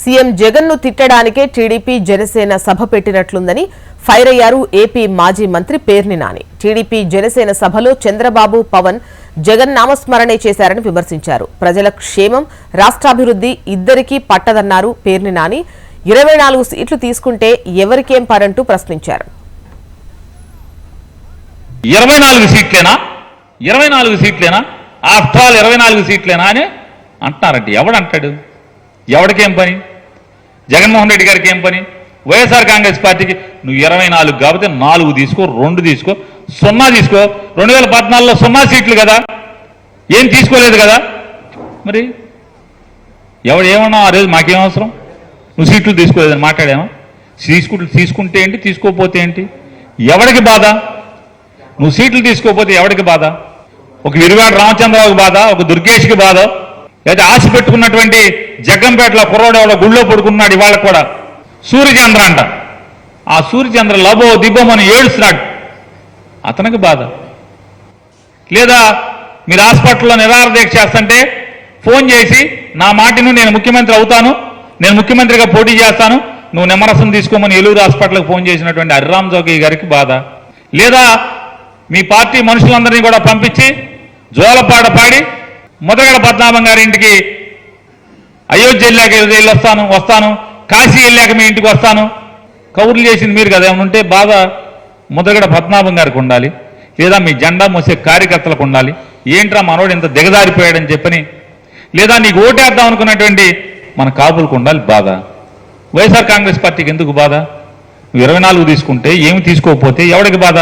CM Jagan ను తిట్టడానికే TDP Janasena సభ పెట్టినట్లుందని fire అయ్యారు AP మాజీ మంత్రి పేర్ని నాని. టీడీపీ జనసేన సభలో చంద్రబాబు, పవన్ జగన్ నామస్మరణే చేశారని విమర్శించారు. ప్రజల క్షేమం, రాష్ట్రాభివృద్ధి ఇద్దరికీ పట్టదన్నారు పేర్ని నాని. 24 సీట్లు తీసుకుంటే ఎవరికేం పరంటూ ప్రశ్నించారు. 24 సీట్లేనా? 24 సీట్లేనా? ఆఫ్టర్ ఆల్ 24 సీట్లేనా అని అంటున్నారంటే ఎవడంటాడు? ఎవడికేం పని? జగన్మోహన్ రెడ్డి గారికి ఏం పని? వైఎస్ఆర్ కాంగ్రెస్ పార్టీకి నువ్వు 24 కాబట్టి 4 తీసుకో, 2 తీసుకో, 0 తీసుకో. 2014లో 0 సీట్లు కదా, ఏం తీసుకోలేదు కదా. మరి ఎవడు ఏమన్నా ఆ రోజు మాకేం అవసరం? నువ్వు సీట్లు తీసుకోలేదని మాట్లాడామా? తీసుకుంటే ఏంటి, తీసుకోకపోతే ఏంటి? ఎవడికి బాధ? నువ్వు సీట్లు తీసుకోకపోతే ఎవడికి బాధ? ఒక విరివాడ రామచంద్రరావుకి బాధ, ఒక దుర్గేష్కి బాధ, లేదా ఆశ పెట్టుకున్నటువంటి జగ్గంపేటలో కుర్రోడు గుళ్ళో పడుకున్నాడు ఇవాళ కూడా, సూర్యచంద్ర అంట. ఆ సూర్యచంద్ర లబో దిబ్బమని ఏడుస్తున్నాడు, అతనికి బాధ. లేదా మీరు హాస్పిటల్లో నిరాహార దీక్ష చేస్తుంటే ఫోన్ చేసి నా మాటను నేను ముఖ్యమంత్రి అవుతాను, నేను ముఖ్యమంత్రిగా పోటీ చేస్తాను, నువ్వు నిమ్మరసం తీసుకోమని ఏలూరు హాస్పిటల్కి ఫోన్ చేసినటువంటి హరిరామ్ జోగి గారికి బాధ. లేదా మీ పార్టీ మనుషులందరినీ కూడా పంపించి జోలపాట పాడి ముద్రగడ పద్మనాభం గారి ఇంటికి అయోధ్య వెళ్ళాక వస్తాను, కాశీ వెళ్ళాక మీ ఇంటికి వస్తాను కబుర్లు చేసింది మీరు కదా. ఏమనుంటే బాధ ముద్రగడ పద్మనాభం గారికి ఉండాలి, లేదా మీ జెండా మోసే కార్యకర్తలకు ఉండాలి. ఏంట్రా మనోడు ఇంత దిగజారిపోయాడని చెప్పని, లేదా నీకు ఓటేద్దాం అనుకున్నటువంటి మన కాపులకు ఉండాలి బాధ. వైఎస్ఆర్ కాంగ్రెస్ పార్టీకి ఎందుకు బాధ? 24 తీసుకుంటే ఏమి తీసుకోకపోతే ఎవడికి బాధ?